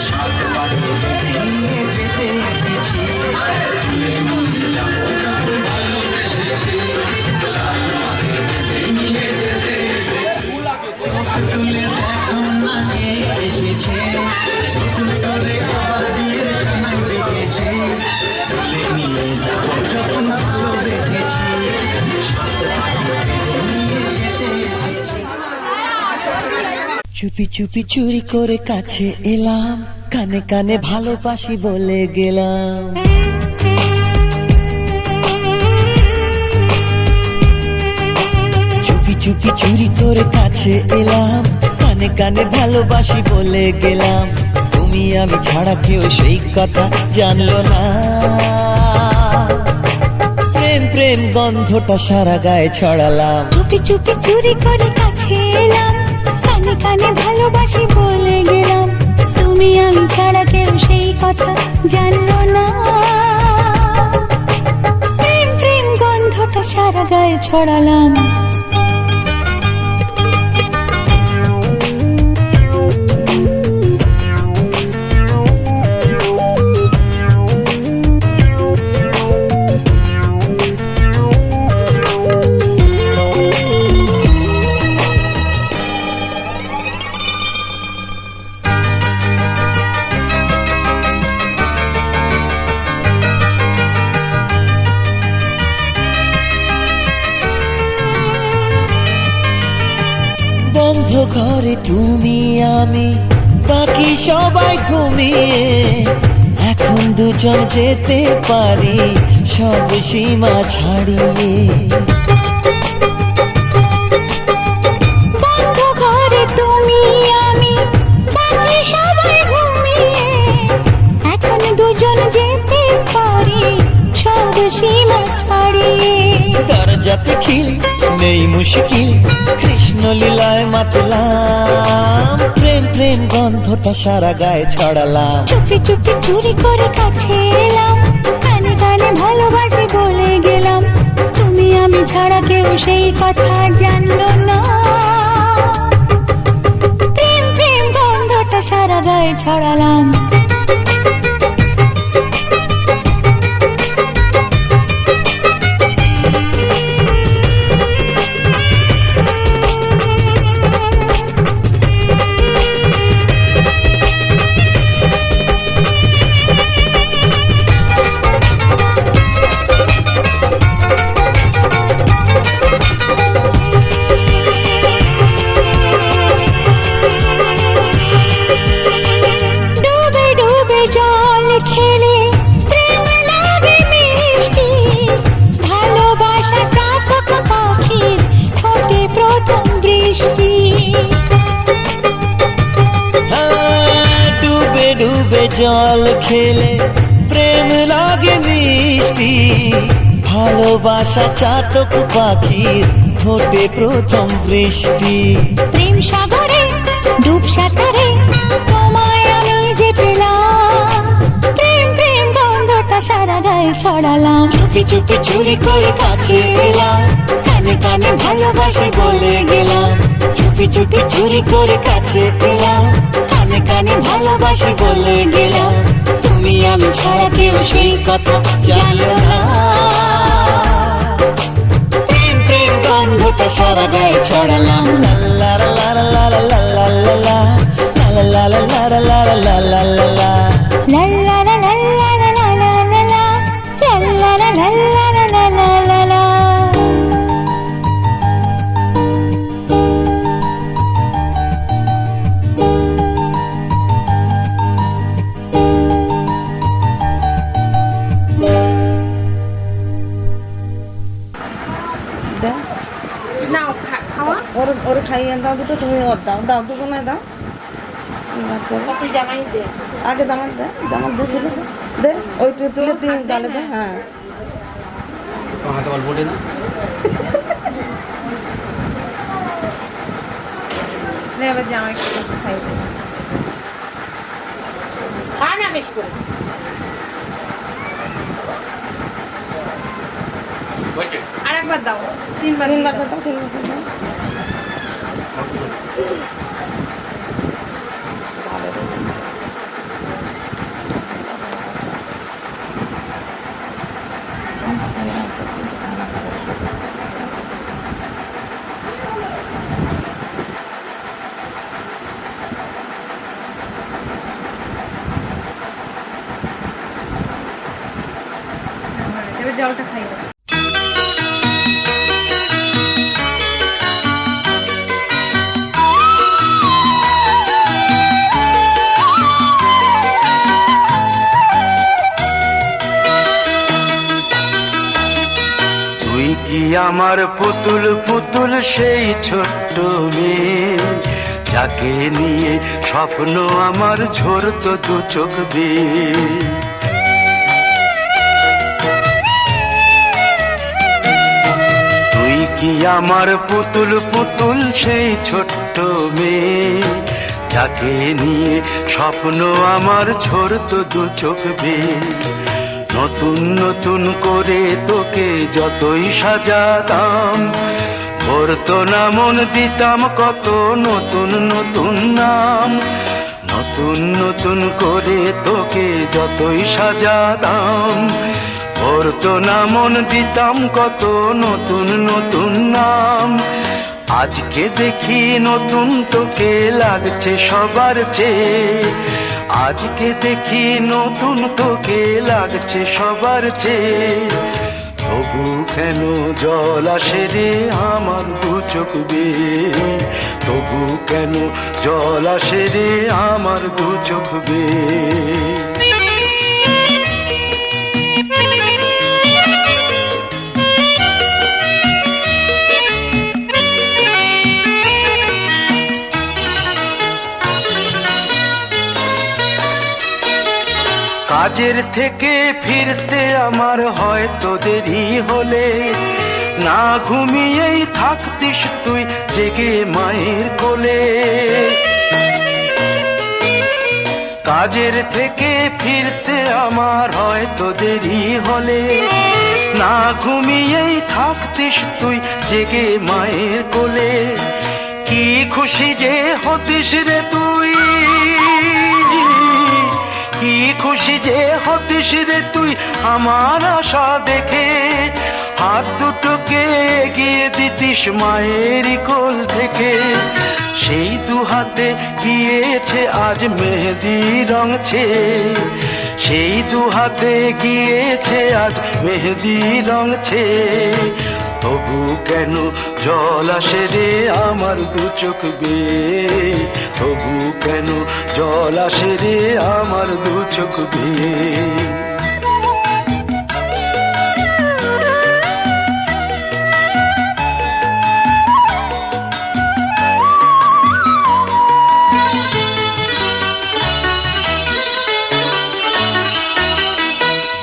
সাত বাড়িয়ে নিয়ে যেতে এসেছি তুলে নিয়ে যাবো যখন ভালোবেসেছি সাত বাড়িয়ে নিয়ে যেতে এসেছি তুলে দেখো না কে এসেছে নতুন করে আবার বিয়ের সময় দেখেছি তুলে নিয়ে যাবো যখন ভালোবেসেছি সাত বাড়িয়ে নিয়ে যেতে এসেছি। চুপি চুপি চুরি করে কাছে এলাম, কানে কানে ভালোবাসি বলে গেলাম। চুপি চুপি চুরি করে কাছে এলাম, কানে কানে ভালোবাসি বলে গেলাম। তুমি আমি ছাড়া কেউ সেই কথা জানলো না। প্রেম প্রেম গন্ধটা সারা গায়ে ছড়ালাম। চুপি চুপি চুরি করে কাছে এলাম, কানে কানে ভালোবাসি বলে গেলাম। তুমি আমি ছাড়া কেউ সেই কথা জানলো না। প্রেম প্রেম গন্ধটা সারা গায়ে ছড়ালাম। বন্ধ ঘরে তুমি আমি বাকি সবাই ঘুমিয়ে, এখন দুজন যেতে পারি সব সীমা ছাড়িয়ে। বন্ধ ঘরে তুমি আমি বাকি সবাই ঘুমিয়ে, এখন দুজন যেতে পারি সব সীমা ছাড়িয়ে। দরজাতে খিল নেই মুশকিল, কৃষ্ণ লীলায় মাতলাম। প্রেম প্রেম গন্ধটা সারা গায়ে ছড়ালাম। চুপি চুপি চুরি করে কাছে এলাম, কানে কানে ভালোবাসি বলে গেলাম। তুমি আমি ছাড়া কেউ সেই কথা জানলো না। প্রেম প্রেম গন্ধটা সারা গায়ে ছড়ালাম। ডুবে ডুবে জল খেলে প্রেম লাগে মিষ্টি, ভালোবাসা চাতক পাখির ঠোঁটে প্রথম বৃষ্টি। ডুবে ডুবে জল খেলে প্রেম লাগে মিষ্টি, ভালোবাসা চাতক পাখির ঠোঁটে প্রথম বৃষ্টি। প্রেম সাগরে ডুব সাঁতারে তোমায় আমি যে পেলাম। প্রেম প্রেম গন্ধটা সারা গায়ে ছড়ালাম। চুপি চুপি চুরি করে কাছে এলাম, কানে কানে ভালোবাসি বলে গেলাম। চুপি চুপি চুরি করে কাছে এলাম, কানে কানে ভালোবাসি বলে গেলাম। তুমি আমি ছাড়া কেউ সেই কথা জানলো না। প্রেম প্রেম গন্ধটা সারা গায়ে ছড়ালাম। লা লা লা লা লা লা লা লা লা লা লা লা লা লা লা লা লা লা লা। লা লা লা লা লা লা লা লা লা লা, লা লা লা লা লা লা লা লা লা। নাও খাওয়া ওর ওর খাইয়ে দাও দুটো, তুমি ওর দাও, দাও দুটো না দাও। জামাই দে আগে জামা দে, জামা দুধ দিলে দে, ওইটা তুলে দিয়ে গালে দে। হ্যাঁ হাতে অল্প ওঠে না। এবার জামাই খাই খা না বেশি করে। আর একবার দাও, তিনবার দাও, তিনবার দাও। আমার পুতুল পুতুল সেই ছোট্ট মেয়ে, যাকে নিয়ে স্বপ্ন আমার ঝরতো দু চোখ বেয়ে। তুই কি আমার পুতুল পুতুল সেই ছোট্ট মেয়ে, যাকে নিয়ে স্বপ্ন আমার ঝরতো দু চোখ বেয়ে। নতুন নতুন করে তোকে যতই সাজাতাম, ভরতো না মন, দিতাম কত নতুন নতুন নাম। নতুন নতুন করে তোকে যতই সাজাতাম, ভরতো না মন, দিতাম কত নতুন নতুন নাম। আজকে দেখি নতুন তোকে লাগছে সবার চেয়ে, আজকে দেখি নতুন তোকে লাগছে সবার চেয়ে। তবু কেন জল আসে রে আমার দু চোখ বেয়ে, তবু কেন জল আসে রে আমার দু চোখ বেয়ে। কাজের থেকে ফিরতে আমার হয়তো দেরি হলে, না ঘুমিয়েই থাকতিস তুই জেগে মায়ের কোলে। কাজের থেকে ফিরতে আমার হয়তো দেরি হলে, না ঘুমিয়েই থাকতিস তুই জেগে মায়ের কোলে। কি খুশি যে হতিস রে তুই, কি খুশি যে হতিস রে তুই আমার আশা দেখে। হাত দুটোকে এগিয়ে দিতিস মায়ের কোল থেকে, সেই দু হাতে গিয়েছে আজ মেহেদি রঙছে, সেই দু হাতে গিয়েছে আজ মেহেদি রঙছে। তবু কেন জল আসে রে আমার দু চোখ বেয়ে, তবু কেন জল আসে রে আমার দু চোখ বেয়ে।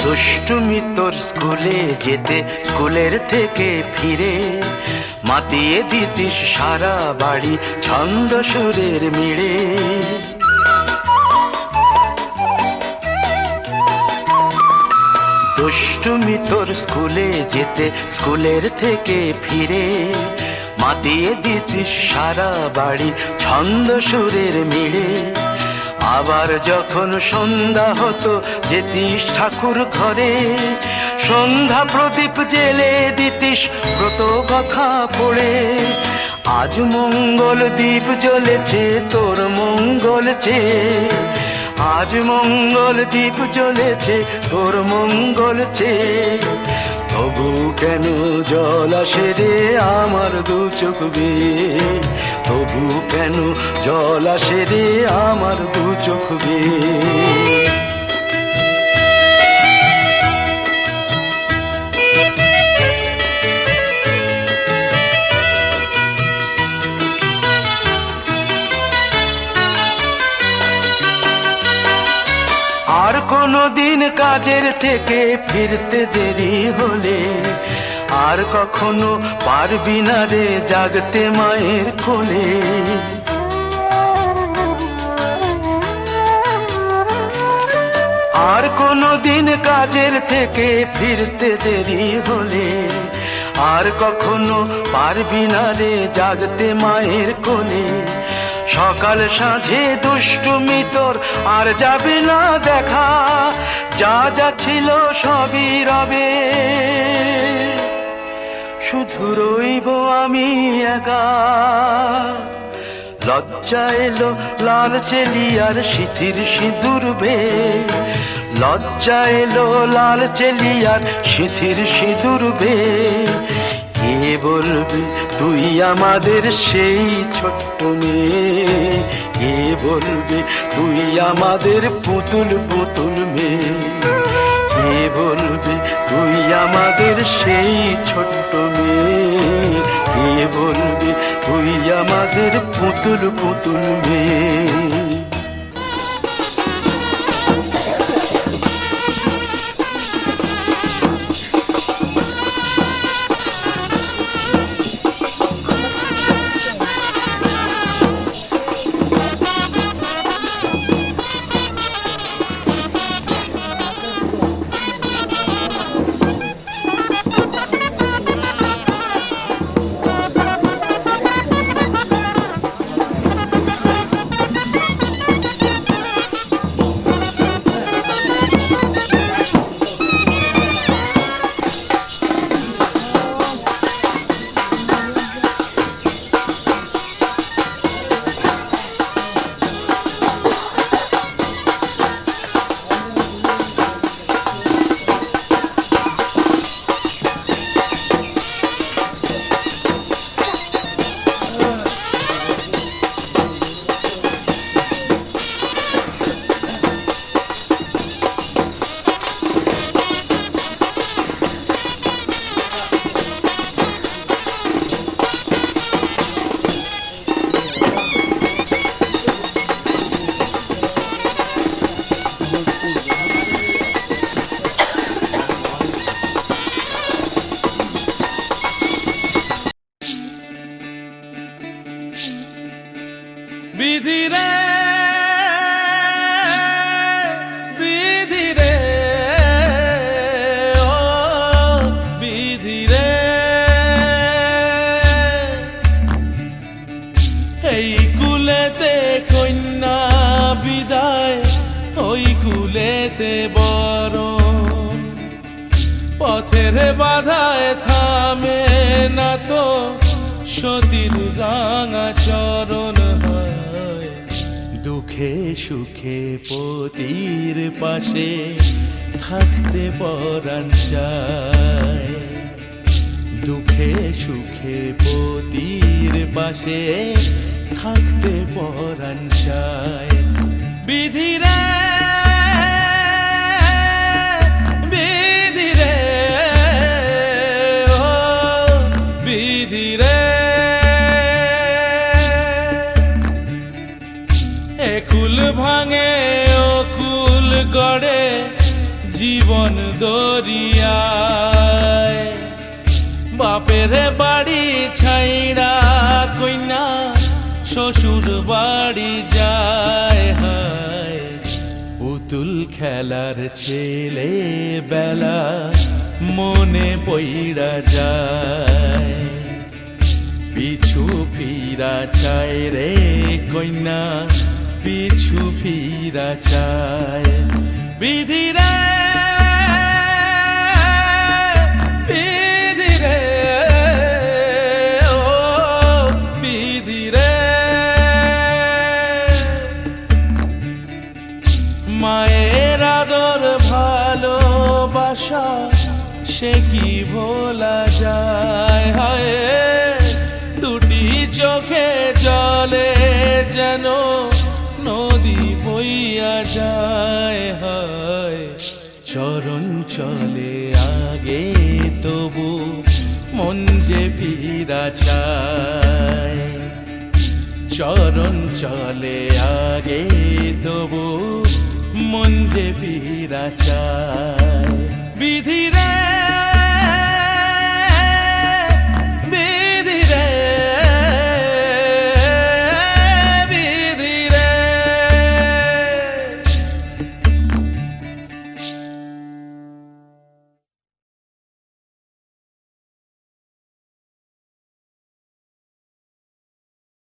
দুষ্টুমি তোর স্কুলে যেতে, স্কুলের থেকে ফিরে মাতিয়ে দিতিস সারা বাড়ি ছন্দ সুরের মিড়ে। দুষ্টুমি তোর স্কুলে যেতে, স্কুলের থেকে ফিরে মাতিয়ে দিতিস সারা বাড়ি ছন্দ সুরের মিড়ে। আবার যখন সন্ধ্যা হতো যেতিস ঠাকুর ঘরে, সন্ধ্যা প্রদীপ জেলে দিতিস ব্রত কথা পড়ে। আজ মঙ্গল দ্বীপ জ্বলেছে তোর মঙ্গল চেয়ে, আজ মঙ্গল দ্বীপ জ্বলেছে তোর মঙ্গল চেয়ে। তবু কেন জল আসে রে আমার দু চোখ বেয়ে, তবু কেন জল আসে রে আমার দু চোখ বেয়ে। আর কোনো দিন কাজের থেকে ফিরতে দেরি হলে, আর কখনো পারবি না রে জাগতে মায়ের কোলে। আর কোনো দিন কাজের থেকে ফিরতে দেরি হলে, আর কখনো পারবি না রে জাগতে মায়ের কোলে। সকাল সাঁঝে দুষ্টুমি তোর আর যাবে না দেখা, যা যা ছিল সবই রবে, শুধু রইব আমি একা। লজ্জা এলো লাল চেলিয়ার সিথির সিঁদুর বেয়ে, লজ্জা এলো লাল চেলিয়ার সিথির সিঁদুর বেয়ে। কে বলবে তুই আমাদের সেই ছোট্ট মেয়ে, কে বলবে তুই আমাদের পুতুল পুতুল মেয়ে, কে বলবে তুই আমাদের সেই ছোট্ট মেয়ে। বলবি তুই আমাদের পুতুল পুতুল মেয়ে। বিধি রে বিধি রে ও বিধি রে, এই কুলেতে কন্যা বিদায় ওই কুলেতে বরণ, পথের বাধায় থামে না তো সতীর রাঙা চরণ। দুঃখে সুখে পতির পাশে থাকতে পরাণ চায়, দুঃখে সুখে পতির পাশে থাকতে পরাণ চায়। বিধি রে বিধি রে ও বিধি রে, একুল ভাঙে অকুল গড়ে জীবন দরিয়ায়, বাপের বাড়ি ছাইড়া কইনা শ্বশুর বাড়ি যায়। হায় পুতুল খেলার ছেলে বেলা মনে পইড়া যায়, পিছু ফিরা চায় রে কন্যা পিছু ফিরা চায়। বিধি রে বিধি রে ও বিধি রে, মায়ের আদর ভালোবাসা সে কি ভোলা যায়। হায় দুটি চোখে জলে যেন নদী বইয়া যায়। হায় চরণ চলে আগে তবু মন যে ফিরা চায়, চরণ চলে আগে তবু মন যে ফিরা চায়। বিধি রে